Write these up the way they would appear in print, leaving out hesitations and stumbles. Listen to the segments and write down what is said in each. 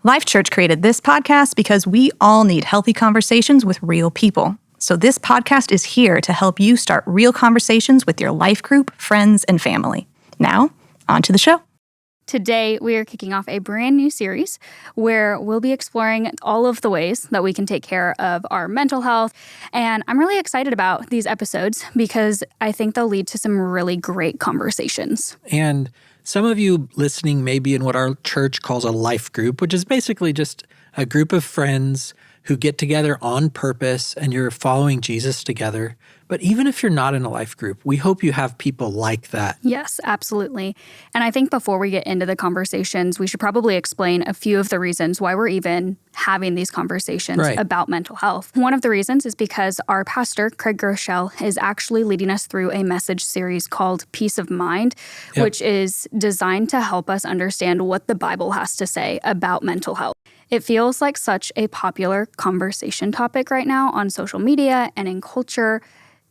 Life.Church created this podcast because we all need healthy conversations with real people. So this podcast is here to help you start real conversations with your life group, friends, and family. Now, on to the show. Today, we are kicking off a brand new series where we'll be exploring all of the ways that we can take care of our mental health. And I'm really excited about these episodes because I think they'll lead to some really great conversations. And some of you listening may be in what our church calls a life group, which is basically just a group of friends who get together on purpose and you're following Jesus together. But even if you're not in a life group, we hope you have people like that. Yes, absolutely. And I think before we get into the conversations, we should probably explain a few of the reasons why we're even having these conversations about mental health. One of the reasons is because our pastor, Craig Groeschel, is actually leading us through a message series called Peace of Mind, which is designed to help us understand what the Bible has to say about mental health. It feels like such a popular conversation topic right now on social media and in culture.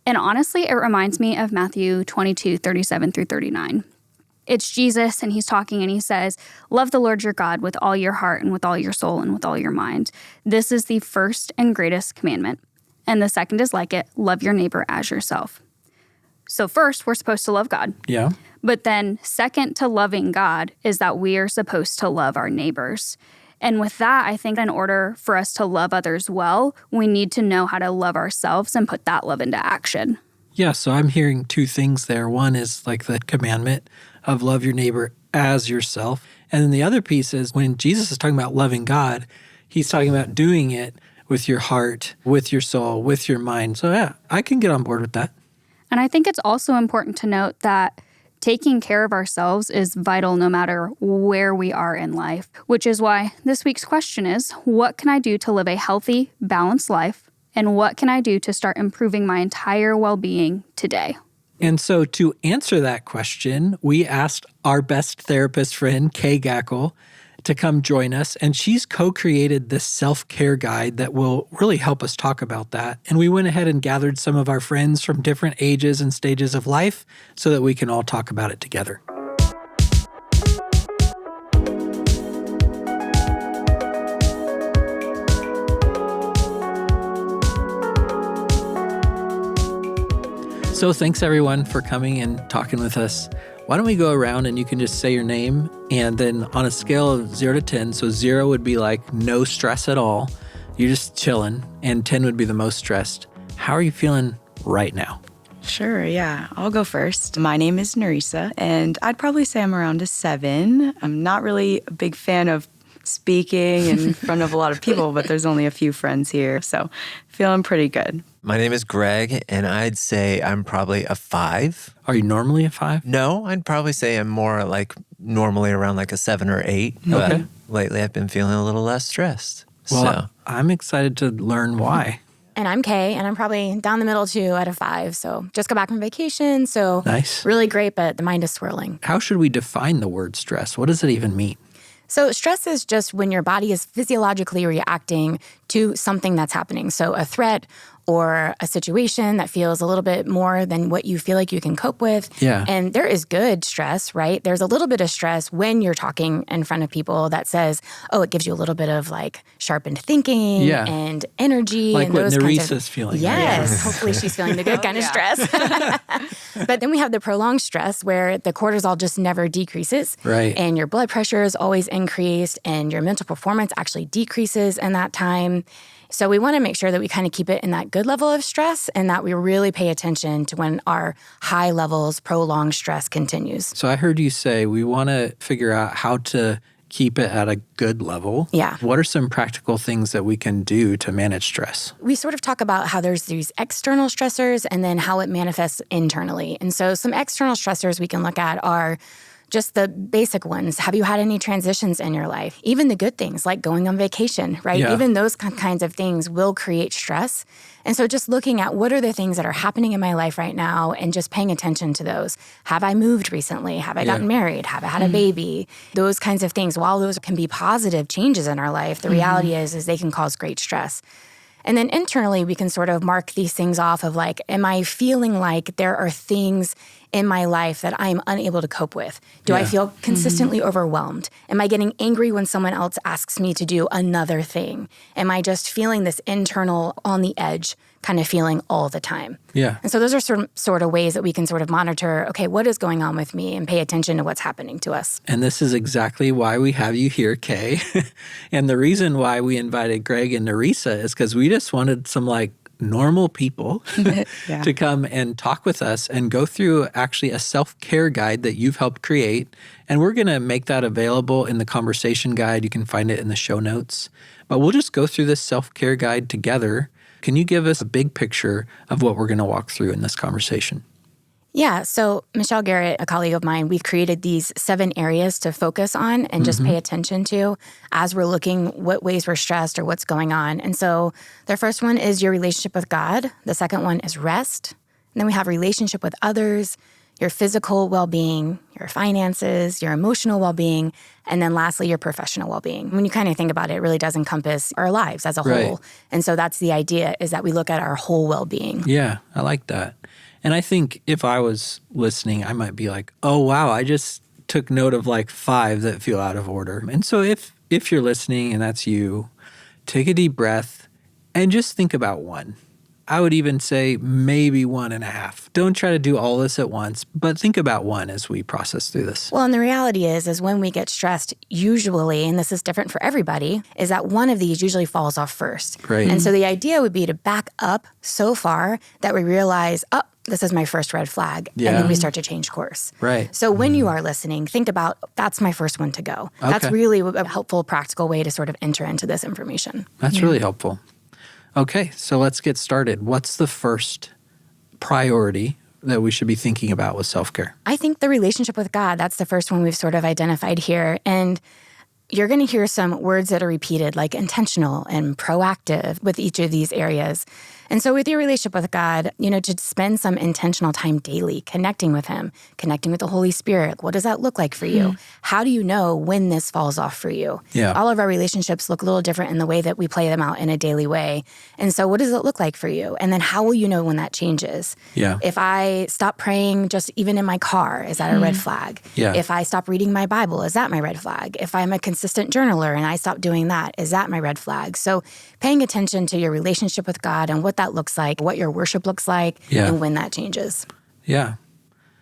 And honestly, it reminds me of Matthew 22:37-39. It's Jesus, and he's talking, and he says, "Love the Lord your God with all your heart and with all your soul and with all your mind. This is the first and greatest commandment. And the second is like it, love your neighbor as yourself." So first, we're supposed to love God. Yeah. But then second to loving God is that we are supposed to love our neighbors. And with that, I think in order for us to love others well, we need to know how to love ourselves and put that love into action. Yeah, so I'm hearing two things there. One is like the commandment of love your neighbor as yourself. And then the other piece is when Jesus is talking about loving God, he's talking about doing it with your heart, with your soul, with your mind. So yeah, I can get on board with that. And I think it's also important to note that taking care of ourselves is vital no matter where we are in life, which is why this week's question is, what can I do to live a healthy, balanced life? And what can I do to start improving my entire well-being today? And so to answer that question, we asked our best therapist friend, Kay Gackel, to come join us. And she's co-created this self-care guide that will really help us talk about that. And we went ahead and gathered some of our friends from different ages and stages of life so that we can all talk about it together. So thanks everyone for coming and talking with us. Why don't we go around and you can just say your name, and then on a scale of 0 to 10, so 0 would be like no stress at all, you're just chilling, and 10 would be the most stressed. How are you feeling right now? Sure, yeah. I'll go first. My name is Nerissa, and I'd probably say I'm around a 7. I'm not really a big fan of speaking in front of a lot of people, but there's only a few friends here, so feeling pretty good. My name is Greg, and I'd say I'm probably a 5. Are you normally a 5? No, I'd probably say I'm more like normally around like a 7 or 8. Okay. But lately I've been feeling a little less stressed. Well, I'm excited to learn why. And I'm Kay, and I'm probably down the middle too at a 5. So just got back from vacation, so nice. Really great, but the mind is swirling. How should we define the word stress? What does it even mean? So stress is just when your body is physiologically reacting to something that's happening. So a threat or a situation that feels a little bit more than what you feel like you can cope with. Yeah. And there is good stress, right? There's a little bit of stress when you're talking in front of people that says, oh, it gives you a little bit of like sharpened thinking and energy. Like and what those Nerissa's feeling. Yes. Right? Hopefully she's feeling the good kind of stress. But then we have the prolonged stress where the cortisol just never decreases. Right. And your blood pressure is always increased and your mental performance actually decreases in that time. So we want to make sure that we kind of keep it in that good level of stress and that we really pay attention to when our high levels, prolonged stress continues. So I heard you say we want to figure out how to keep it at a good level. Yeah. What are some practical things that we can do to manage stress? We sort of talk about how there's these external stressors and then how it manifests internally. And so some external stressors we can look at are just the basic ones. Have you had any transitions in your life? Even the good things like going on vacation, right? Yeah. Even those kinds of things will create stress. And so just looking at what are the things that are happening in my life right now and just paying attention to those. Have I moved recently? Have I gotten married? Have I had a baby? Those kinds of things. While those can be positive changes in our life, the reality is they can cause great stress. And then internally, we can sort of mark these things off of like, am I feeling like there are things in my life that I'm unable to cope with? Do I feel consistently overwhelmed? Am I getting angry when someone else asks me to do another thing? Am I just feeling this internal on the edge kind of feeling all the time? Yeah. And so those are sort of ways that we can sort of monitor, okay, what is going on with me, and pay attention to what's happening to us. And this is exactly why we have you here, Kay. And the reason why we invited Greg and Nerissa is because we just wanted some like normal people to come and talk with us and go through actually a self-care guide that you've helped create. And we're going to make that available in the conversation guide. You can find it in the show notes. But we'll just go through this self-care guide together. Can you give us a big picture of what we're going to walk through in this conversation? Yeah. So Michelle Garrett, a colleague of mine, we've created these 7 areas to focus on and just pay attention to as we're looking what ways we're stressed or what's going on. And so the first one is your relationship with God. The second one is rest. And then we have relationship with others, your physical well-being, your finances, your emotional well-being, and then lastly, your professional well-being. When you kind of think about it, it really does encompass our lives as a whole. And so that's the idea, is that we look at our whole well-being. Yeah, I like that. And I think if I was listening, I might be like, oh, wow, I just took note of like 5 that feel out of order. And so if you're listening and that's you, take a deep breath and just think about 1. I would even say maybe 1.5. Don't try to do all this at once, but think about 1 as we process through this. Well, and the reality is when we get stressed, usually, and this is different for everybody, is that one of these usually falls off first. Right. And so the idea would be to back up so far that we realize, oh, this is my first red flag. And then we start to change course. Right. So when you are listening, think about, that's my first one to go. Okay. That's really a helpful, practical way to sort of enter into this information. That's really helpful. Okay, so let's get started. What's the first priority that we should be thinking about with self-care? I think the relationship with God, that's the first one we've sort of identified here. And you're going to hear some words that are repeated, like intentional and proactive with each of these areas. And so with your relationship with God, to spend some intentional time daily connecting with Him, connecting with the Holy Spirit. What does that look like for you? How do you know when this falls off for you? Yeah. All of our relationships look a little different in the way that we play them out in a daily way. And so what does it look like for you? And then how will you know when that changes? Yeah. If I stop praying just even in my car, is that a red flag? Yeah. If I stop reading my Bible, is that my red flag? If I'm a consistent journaler and I stop doing that, is that my red flag? So paying attention to your relationship with God and what that looks like, what your worship looks like, and when that changes. Yeah.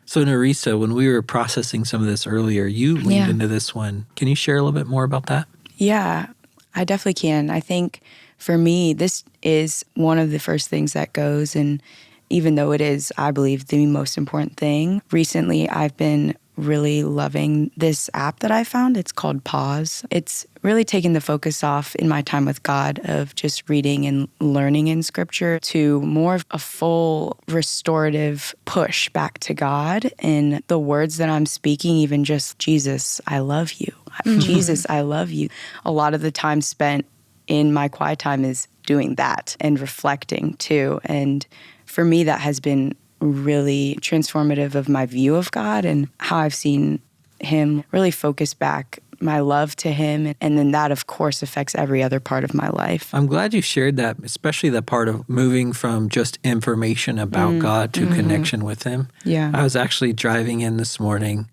So Nerissa, when we were processing some of this earlier, you leaned into this one. Can you share a little bit more about that? Yeah, I definitely can. I think for me, this is one of the first things that goes. And even though it is, I believe, the most important thing, recently I've been really loving this app that I found. It's called Pause. It's really taken the focus off in my time with God of just reading and learning in Scripture to more of a full restorative push back to God in the words that I'm speaking, even just, Jesus, I love you. Jesus, I love you. A lot of the time spent in my quiet time is doing that and reflecting too. And for me, that has been really transformative of my view of God and how I've seen Him really focus back my love to Him. And then that, of course, affects every other part of my life. I'm glad you shared that, especially the part of moving from just information about God to connection with Him. Yeah. I was actually driving in this morning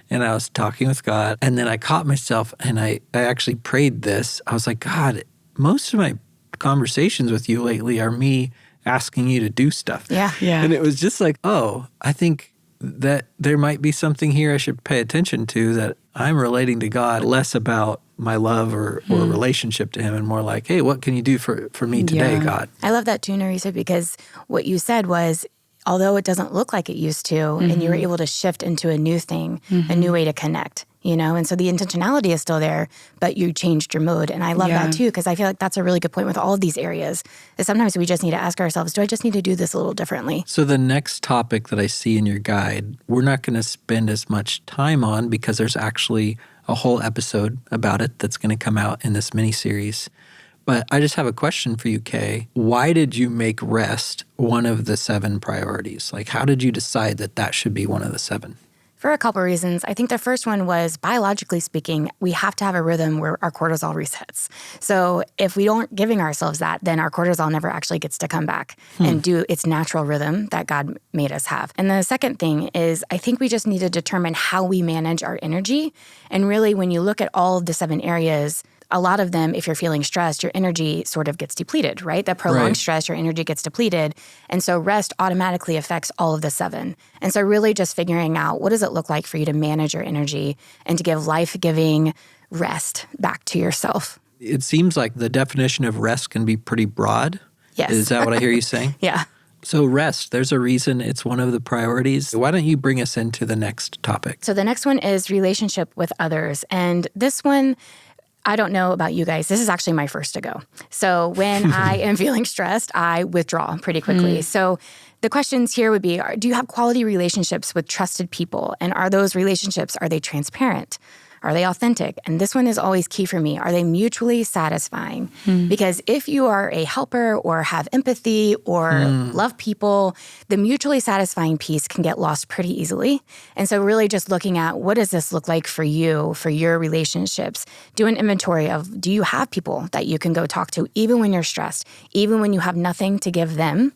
and I was talking with God, and then I caught myself and I actually prayed this. I was like, God, most of my conversations with you lately are me asking you to do stuff. Yeah. And it was just like, oh, I think that there might be something here I should pay attention to, that I'm relating to God less about my love or relationship to Him, and more like, hey, what can you do for me today, God? I love that too, Nerissa, because what you said was, although it doesn't look like it used to, and you were able to shift into a new thing, a new way to connect, and so the intentionality is still there, but you changed your mode. And I love that too, because I feel like that's a really good point with all of these areas, is sometimes we just need to ask ourselves, do I just need to do this a little differently? So the next topic that I see in your guide, we're not going to spend as much time on, because there's actually a whole episode about it that's going to come out in this mini-series. But I just have a question for you, Kay. Why did you make rest one of the 7 priorities? Like, how did you decide that that should be one of the 7? For a couple of reasons. I think the first one was, biologically speaking, we have to have a rhythm where our cortisol resets. So if we don't giving ourselves that, then our cortisol never actually gets to come back and do its natural rhythm that God made us have. And the second thing is, I think we just need to determine how we manage our energy. And really, when you look at all of the 7 areas, a lot of them, if you're feeling stressed, your energy sort of gets depleted, right? That prolonged stress, your energy gets depleted. And so rest automatically affects all of the 7. And so really just figuring out, what does it look like for you to manage your energy and to give life-giving rest back to yourself? It seems like the definition of rest can be pretty broad. Yes. Is that what I hear you saying? Yeah. So rest, there's a reason it's one of the priorities. Why don't you bring us into the next topic? So the next one is relationship with others. And this one, I don't know about you guys. This is actually my first to go. So when I am feeling stressed, I withdraw pretty quickly. So the questions here would be, do you have quality relationships with trusted people? And are those relationships, are they transparent? Are they authentic? And this one is always key for me. Are they mutually satisfying? Because if you are a helper or have empathy or love people, the mutually satisfying piece can get lost pretty easily. And so really just looking at, what does this look like for you, for your relationships? Do an inventory of, do you have people that you can go talk to even when you're stressed, even when you have nothing to give them?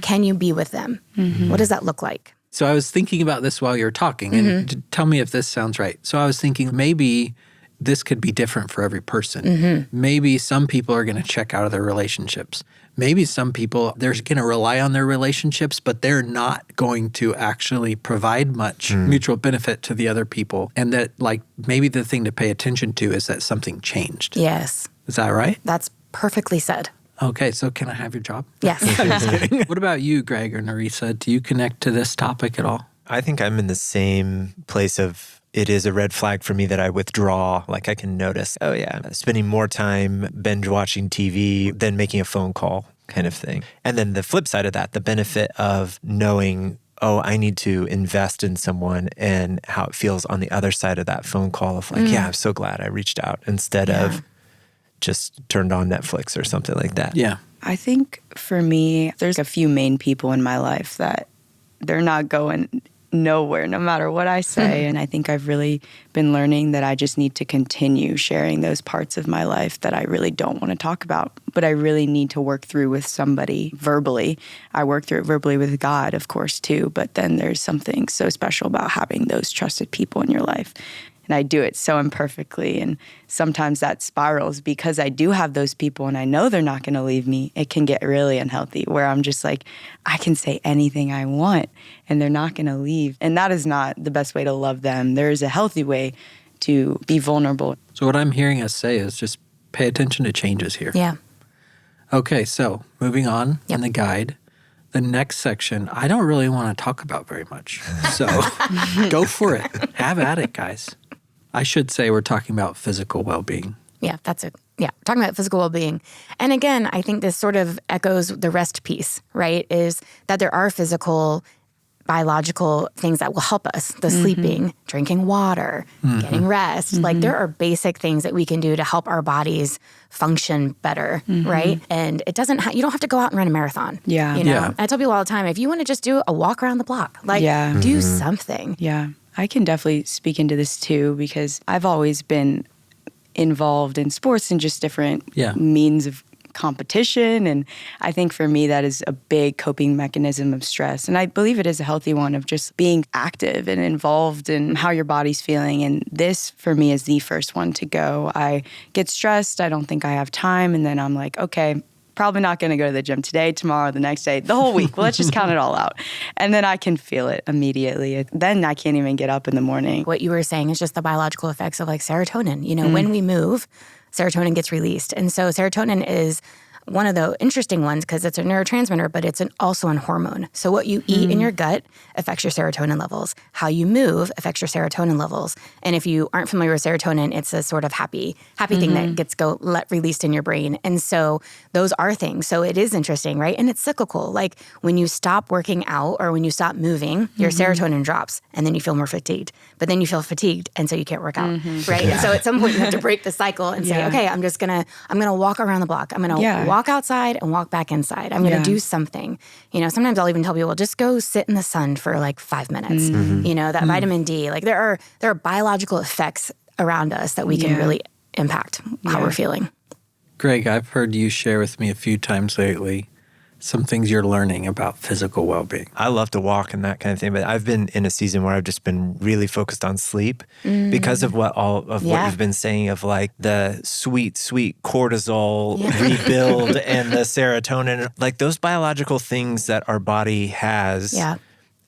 Can you be with them? What does that look like? So I was thinking about this while you were talking, and tell me if this sounds right. So I was thinking maybe this could be different for every person. Maybe some people are going to check out of their relationships. Maybe some people, they're going to rely on their relationships, but they're not going to actually provide much mutual benefit to the other people. And that, like, maybe the thing to pay attention to is that something changed. Yes. Is that right? That's perfectly said. Okay, so can I have your job? Yes. What about you, Greg or Nerissa? Do you connect to this topic at all? I think I'm in the same place of, it is a red flag for me that I withdraw. Like, I can notice, oh yeah, I'm spending more time binge watching TV than making a phone call kind of thing. And then the flip side of that, the benefit of knowing, oh, I need to invest in someone, and how it feels on the other side of that phone call of like, yeah, I'm so glad I reached out, instead of just turned on Netflix or something like that. Yeah. I think for me, there's a few main people in my life that they're not going nowhere no matter what I say. And I think I've really been learning that I just need to continue sharing those parts of my life that I really don't want to talk about, but I really need to work through with somebody verbally. I work through it verbally with God, of course, too. But then there's something so special about having those trusted people in your life. And I do it so imperfectly. And sometimes that spirals because I do have those people and I know they're not going to leave me. It can get really unhealthy where I'm just like, I can say anything I want and they're not going to leave. And that is not the best way to love them. There is a healthy way to be vulnerable. So what I'm hearing us say is just pay attention to changes here. Yeah. Okay, so moving on in the guide. The next section, I don't really want to talk about very much. So go for it. Have at it, guys. I should say we're talking about physical well-being. Yeah, that's it. Yeah, talking about physical well-being. And again, I think this sort of echoes the rest piece, right? Is that there are physical, biological things that will help us. The sleeping, drinking water, getting rest. Like there are basic things that we can do to help our bodies function better, right? And it doesn't, you don't have to go out and run a marathon. Yeah. You know, Yeah. I tell people all the time, if you want to just do a walk around the block, like do something. Yeah. I can definitely speak into this too because I've always been involved in sports and just different means of competition. And I think for me, that is a big coping mechanism of stress. And I believe it is a healthy one of just being active and involved in how your body's feeling. And this for me is the first one to go. I get stressed. I don't think I have time. And then I'm like, okay, probably not going to go to the gym today, tomorrow, the next day, the whole week. Well, let's just count it all out. And then I can feel it immediately. Then I can't even get up in the morning. What you were saying is just the biological effects of like serotonin. You know, when we move, serotonin gets released. And so serotonin is one of the interesting ones because it's a neurotransmitter, but it's also a hormone. So what you eat in your gut affects your serotonin levels. How you move affects your serotonin levels. And if you aren't familiar with serotonin, it's a sort of happy thing that gets released in your brain. And so those are things. So it is interesting, right? And it's cyclical. Like when you stop working out or when you stop moving, your serotonin drops and then you feel more fatigued. But then you feel fatigued and so you can't work out, right? And so at some point you have to break the cycle and say, okay, I'm going to walk around the block. I'm going to walk walk outside and walk back inside. I'm going to do something. Sometimes I'll even tell people, just go sit in the sun for like 5 minutes. That vitamin D, like there are biological effects around us that we can really impact how we're feeling. Greg, I've heard you share with me a few times lately some things you're learning about physical well-being. I love to walk and that kind of thing, but I've been in a season where I've just been really focused on sleep because of what you've been saying of like the sweet cortisol rebuild and the serotonin, like those biological things that our body has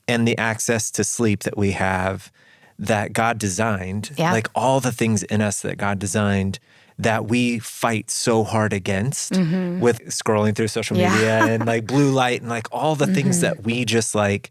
and the access to sleep that we have that God designed, like all the things in us that God designed that we fight so hard against with scrolling through social media and like blue light and like all the things that we just like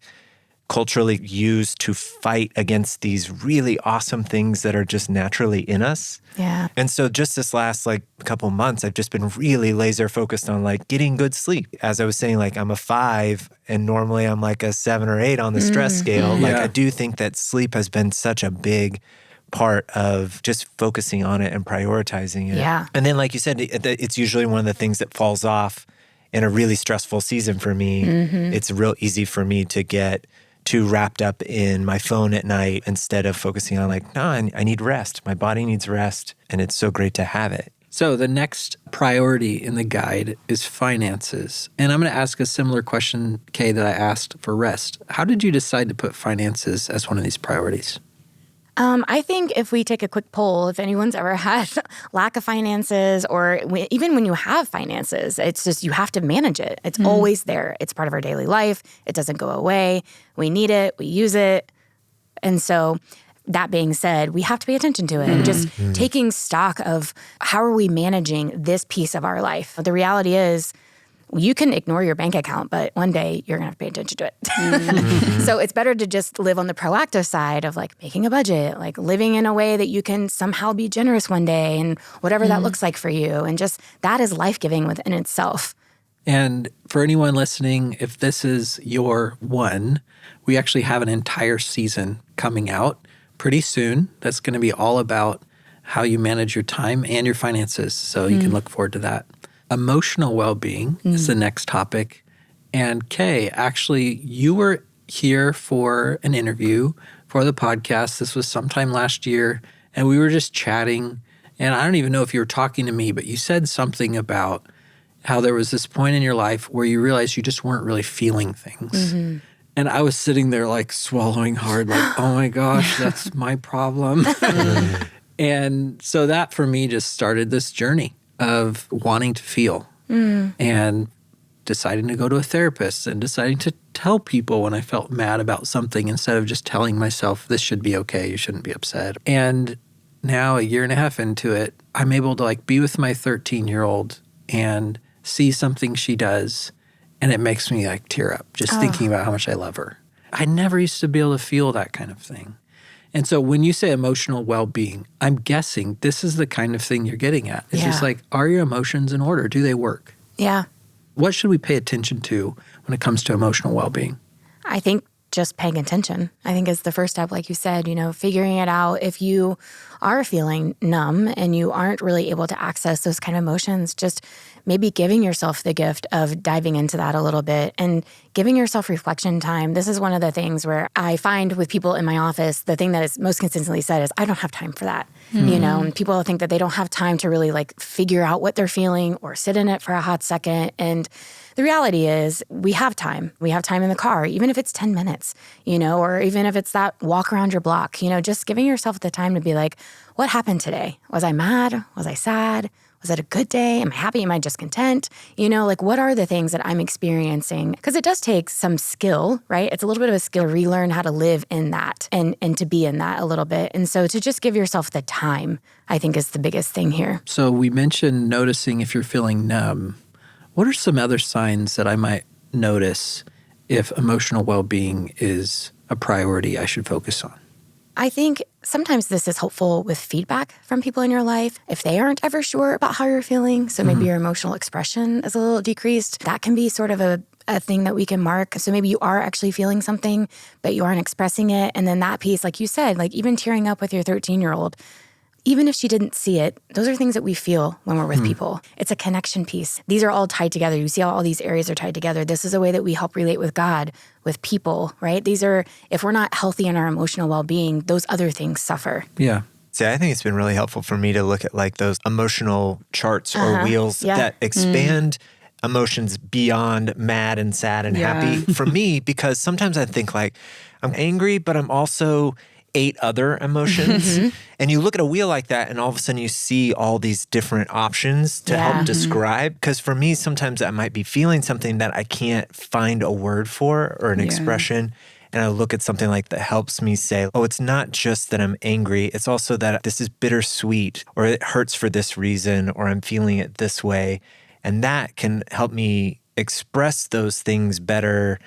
culturally use to fight against these really awesome things that are just naturally in us. Yeah. And so just this last like couple months, I've just been really laser focused on like getting good sleep. As I was saying, like I'm a 5 and normally I'm like a 7 or 8 on the stress scale. Like I do think that sleep has been such a big part of just focusing on it and prioritizing it. Yeah. And then like you said, it's usually one of the things that falls off in a really stressful season for me. It's real easy for me to get too wrapped up in my phone at night instead of focusing on like, no, I need rest. My body needs rest. And it's so great to have it. So the next priority in the guide is finances. And I'm going to ask a similar question, Kay, that I asked for rest. How did you decide to put finances as one of these priorities? I think if we take a quick poll, if anyone's ever had lack of finances or even when you have finances, it's just you have to manage it. It's always there. It's part of our daily life. It doesn't go away. We need it. We use it. And so that being said, we have to pay attention to it and just taking stock of how are we managing this piece of our life. The reality is, you can ignore your bank account, but one day you're going to have to pay attention to it. So it's better to just live on the proactive side of like making a budget, like living in a way that you can somehow be generous one day and whatever that looks like for you. And just that is life-giving within itself. And for anyone listening, if this is your one, we actually have an entire season coming out pretty soon that's going to be all about how you manage your time and your finances. So you can look forward to that. Emotional well-being is the next topic. And Kay, actually, you were here for an interview for the podcast. This was sometime last year, and we were just chatting. And I don't even know if you were talking to me, but you said something about how there was this point in your life where you realized you just weren't really feeling things. And I was sitting there like swallowing hard, like, oh my gosh, that's my problem. And so that for me just started this journey of wanting to feel and deciding to go to a therapist and deciding to tell people when I felt mad about something instead of just telling myself this should be okay, you shouldn't be upset. And now 1.5 years into it, I'm able to like be with my 13-year-old and see something she does and it makes me like tear up just thinking about how much I love her. I never used to be able to feel that kind of thing. And so when you say emotional well-being, I'm guessing this is the kind of thing you're getting at. It's just like, are your emotions in order? Do they work? Yeah. What should we pay attention to when it comes to emotional well-being? I think just paying attention, I think is the first step, like you said, figuring it out. If you are feeling numb and you aren't really able to access those kind of emotions, just maybe giving yourself the gift of diving into that a little bit and giving yourself reflection time. This is one of the things where I find with people in my office, the thing that is most consistently said is, I don't have time for that. And people think that they don't have time to really like figure out what they're feeling or sit in it for a hot second. And the reality is we have time. We have time in the car, even if it's 10 minutes, or even if it's that walk around your block, just giving yourself the time to be like, what happened today? Was I mad? Was I sad? Was it a good day? Am I happy? Am I just content? Like what are the things that I'm experiencing? Because it does take some skill, right? It's a little bit of a skill to relearn how to live in that and to be in that a little bit. And so to just give yourself the time, I think is the biggest thing here. So we mentioned noticing if you're feeling numb. What are some other signs that I might notice if emotional well-being is a priority I should focus on? I think sometimes this is helpful with feedback from people in your life. If they aren't ever sure about how you're feeling, so maybe your emotional expression is a little decreased, that can be sort of a thing that we can mark. So maybe you are actually feeling something, but you aren't expressing it. And then that piece, like you said, like even tearing up with your 13-year-old, even if she didn't see it, those are things that we feel when we're with people. It's a connection piece. These are all tied together. You see how all these areas are tied together. This is a way that we help relate with God, with people, right? These are, if we're not healthy in our emotional well-being, those other things suffer. Yeah. See, I think it's been really helpful for me to look at like those emotional charts or wheels that expand emotions beyond mad and sad and happy for me, because sometimes I think like I'm angry, but I'm also 8 other emotions. And you look at a wheel like that and all of a sudden you see all these different options to help describe. Because for me, sometimes I might be feeling something that I can't find a word for or an expression. And I look at something like that helps me say, oh, it's not just that I'm angry. It's also that this is bittersweet, or it hurts for this reason, or I'm feeling it this way. And that can help me express those things better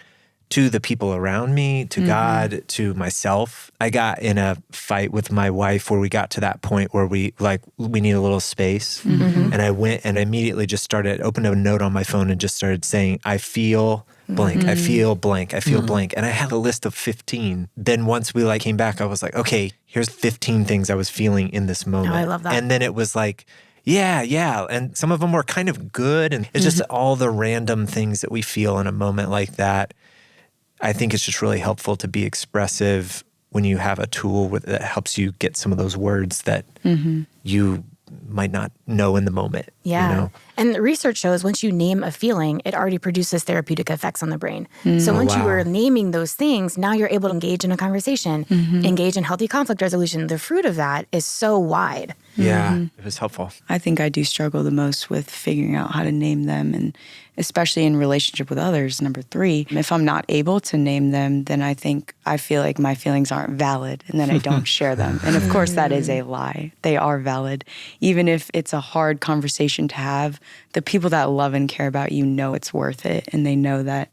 to the people around me, to God, to myself. I got in a fight with my wife where we got to that point where we need a little space. And I went and immediately just opened a note on my phone and just started saying, I feel blank, I feel blank, I feel blank. And I had a list of 15. Then once we came back, I was like, okay, here's 15 things I was feeling in this moment. Oh, I love that. And then it was like, yeah. And some of them were kind of good. And it's just all the random things that we feel in a moment like that. I think it's just really helpful to be expressive when you have a tool that helps you get some of those words that you might not know in the moment. Yeah. You know? And the research shows once you name a feeling, it already produces therapeutic effects on the brain. So once you were naming those things, now you're able to engage in a conversation, engage in healthy conflict resolution. The fruit of that is so wide. Yeah, it was helpful. I think I do struggle the most with figuring out how to name them, and especially in relationship with others. Number 3, if I'm not able to name them, then I feel like my feelings aren't valid, and then I don't share them. And of course, that is a lie. They are valid. Even if it's a hard conversation to have, the people that love and care about you know it's worth it, and they know that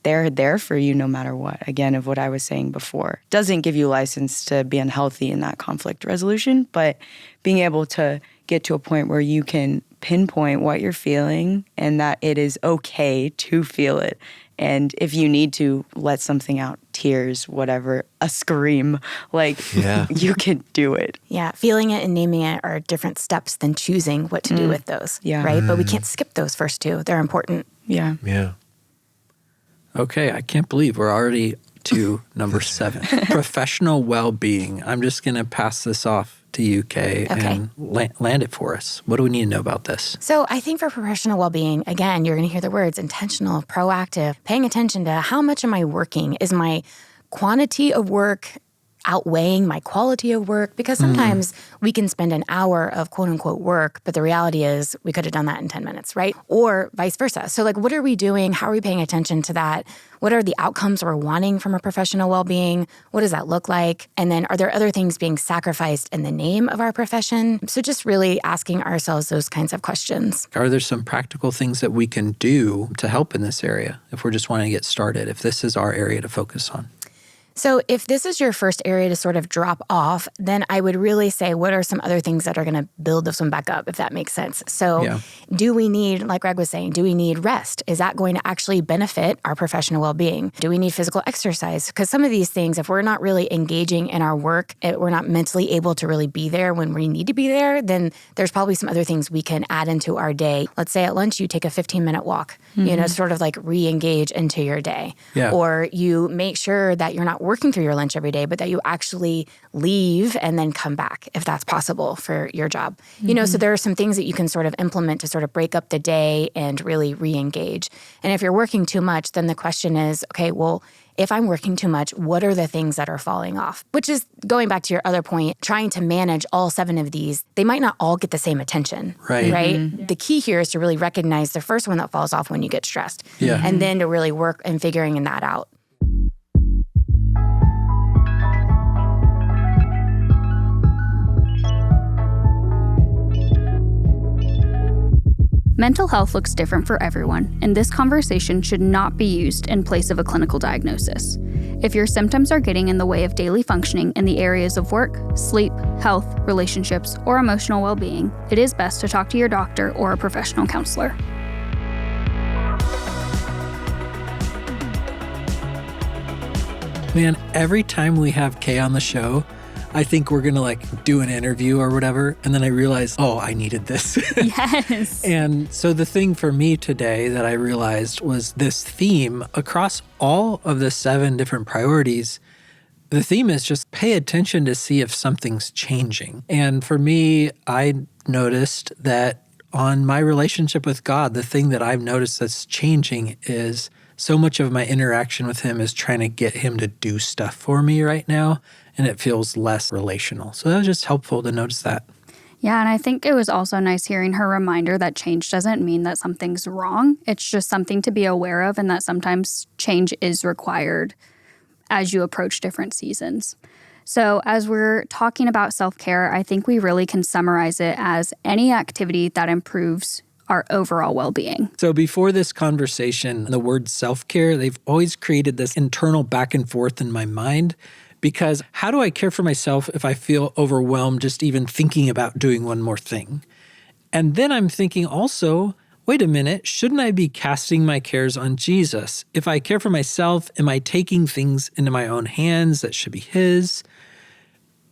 they're there for you no matter what. Again, of what I was saying before. Doesn't give you license to be unhealthy in that conflict resolution, but being able to get to a point where you can pinpoint what you're feeling and that it is okay to feel it. And if you need to let something out, tears, whatever, a scream, you can do it. Yeah, feeling it and naming it are different steps than choosing what to do with those, right? But we can't skip those first 2. They're important. Yeah. Okay, I can't believe we're already to number 7. Professional well-being. I'm just going to pass this off to you, Kay, and land it for us. What do we need to know about this? So I think for professional well-being, again, you're going to hear the words intentional, proactive, paying attention to how much am I working? Is my quantity of work outweighing my quality of work? Because sometimes we can spend an hour of quote unquote work, but the reality is we could have done that in 10 minutes, right? Or vice versa. So what are we doing? How are we paying attention to that? What are the outcomes we're wanting from a professional well-being? What does that look like? And then are there other things being sacrificed in the name of our profession? So just really asking ourselves those kinds of questions. Are there some practical things that we can do to help in this area if we're just wanting to get started, if this is our area to focus on? So if this is your first area to sort of drop off, then I would really say, what are some other things that are going to build this one back up, if that makes sense? So do we need, like Greg was saying, do we need rest? Is that going to actually benefit our professional well-being? Do we need physical exercise? Because some of these things, if we're not really engaging in our work, we're not mentally able to really be there when we need to be there, then there's probably some other things we can add into our day. Let's say at lunch, you take a 15-minute walk, sort of re-engage into your day. Yeah. Or you make sure that you're not working through your lunch every day, but that you actually leave and then come back if that's possible for your job. So there are some things that you can sort of implement to sort of break up the day and really re-engage. And if you're working too much, then the question is, okay, well, if I'm working too much, what are the things that are falling off? Which is going back to your other point, trying to manage all 7 of these. They might not all get the same attention, right? The key here is to really recognize the first one that falls off when you get stressed. And then to really work in figuring that out. Mental health looks different for everyone, and this conversation should not be used in place of a clinical diagnosis. If your symptoms are getting in the way of daily functioning in the areas of work, sleep, health, relationships, or emotional well-being, it is best to talk to your doctor or a professional counselor. Man, every time we have Kay on the show, I think we're going to do an interview or whatever. And then I realized, oh, I needed this. Yes. And so the thing for me today that I realized was this theme across all of the 7 different priorities. The theme is just pay attention to see if something's changing. And for me, I noticed that on my relationship with God, the thing that I've noticed that's changing is so much of my interaction with him is trying to get him to do stuff for me right now, and it feels less relational. So that was just helpful to notice that. Yeah, and I think it was also nice hearing her reminder that change doesn't mean that something's wrong. It's just something to be aware of, and that sometimes change is required as you approach different seasons. So as we're talking about self-care, I think we really can summarize it as any activity that improves our overall well-being. So before this conversation, the word self-care, they've always created this internal back and forth in my mind, because how do I care for myself if I feel overwhelmed just even thinking about doing one more thing? And then I'm thinking also, wait a minute, shouldn't I be casting my cares on Jesus? If I care for myself, am I taking things into my own hands that should be his?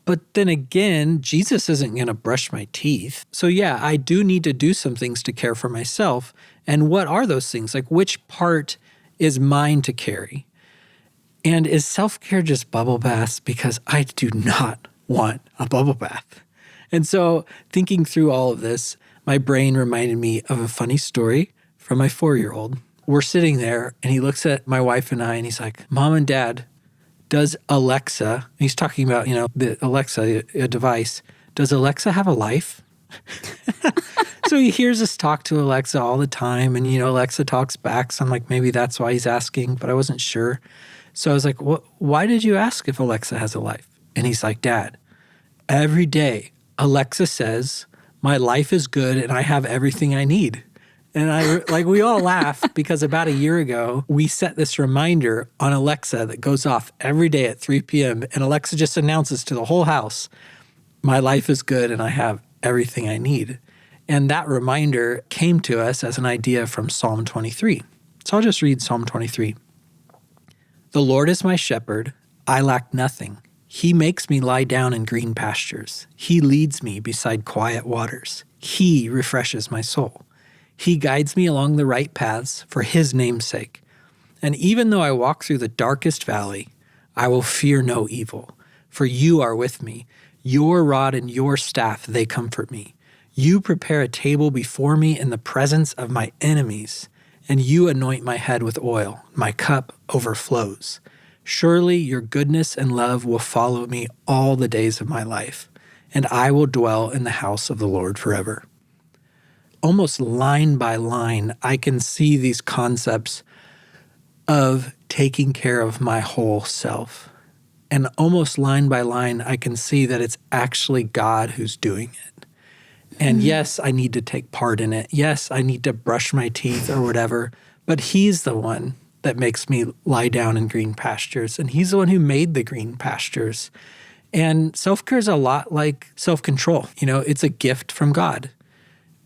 But then again, Jesus isn't going to brush my teeth. So yeah, I do need to do some things to care for myself. And what are those things? Which part is mine to carry? And is self-care just bubble baths? Because I do not want a bubble bath. And so thinking through all of this, my brain reminded me of a funny story from my 4-year-old. We're sitting there and he looks at my wife and I and he's like, Mom and Dad, does Alexa, he's talking about, the Alexa, a device, does Alexa have a life? So he hears us talk to Alexa all the time and, Alexa talks back. So I'm like, maybe that's why he's asking, but I wasn't sure. So I was like, why did you ask if Alexa has a life? And he's like, Dad, every day Alexa says, my life is good and I have everything I need. And we all laugh because about a year ago, we set this reminder on Alexa that goes off every day at 3 p.m. And Alexa just announces to the whole house, my life is good and I have everything I need. And that reminder came to us as an idea from Psalm 23. So I'll just read Psalm 23. The Lord is my shepherd, I lack nothing. He makes me lie down in green pastures. He leads me beside quiet waters. He refreshes my soul. He guides me along the right paths for his name's sake. And even though I walk through the darkest valley, I will fear no evil, for you are with me. Your rod and your staff, they comfort me. You prepare a table before me in the presence of my enemies, and you anoint my head with oil. My cup overflows. Surely your goodness and love will follow me all the days of my life, and I will dwell in the house of the Lord forever. Almost line by line, I can see these concepts of taking care of my whole self. And almost line by line, I can see that it's actually God who's doing it. And yes, I need to take part in it. Yes, I need to brush my teeth or whatever, but he's the one that makes me lie down in green pastures. And he's the one who made the green pastures. And self-care is a lot like self-control. It's a gift from God.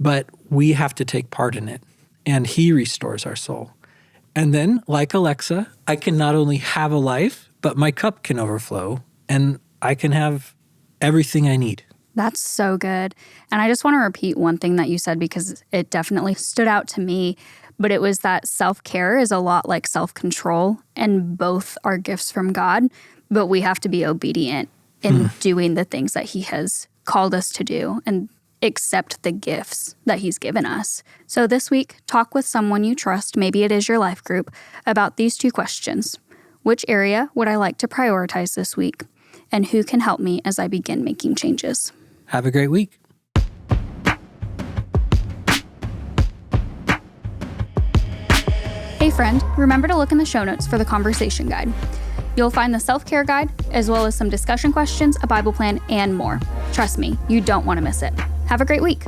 But we have to take part in it, and he restores our soul. And then, like Alexa, I can not only have a life, but my cup can overflow, and I can have everything I need. That's so good. And I just want to repeat one thing that you said because it definitely stood out to me, but it was that self-care is a lot like self-control, and both are gifts from God, but we have to be obedient in doing the things that he has called us to do and accept the gifts that he's given us. So this week, talk with someone you trust, maybe it is your life group, about these 2 questions. Which area would I like to prioritize this week? And who can help me as I begin making changes? Have a great week. Hey friend, remember to look in the show notes for the conversation guide. You'll find the self-care guide, as well as some discussion questions, a Bible plan, and more. Trust me, you don't want to miss it. Have a great week.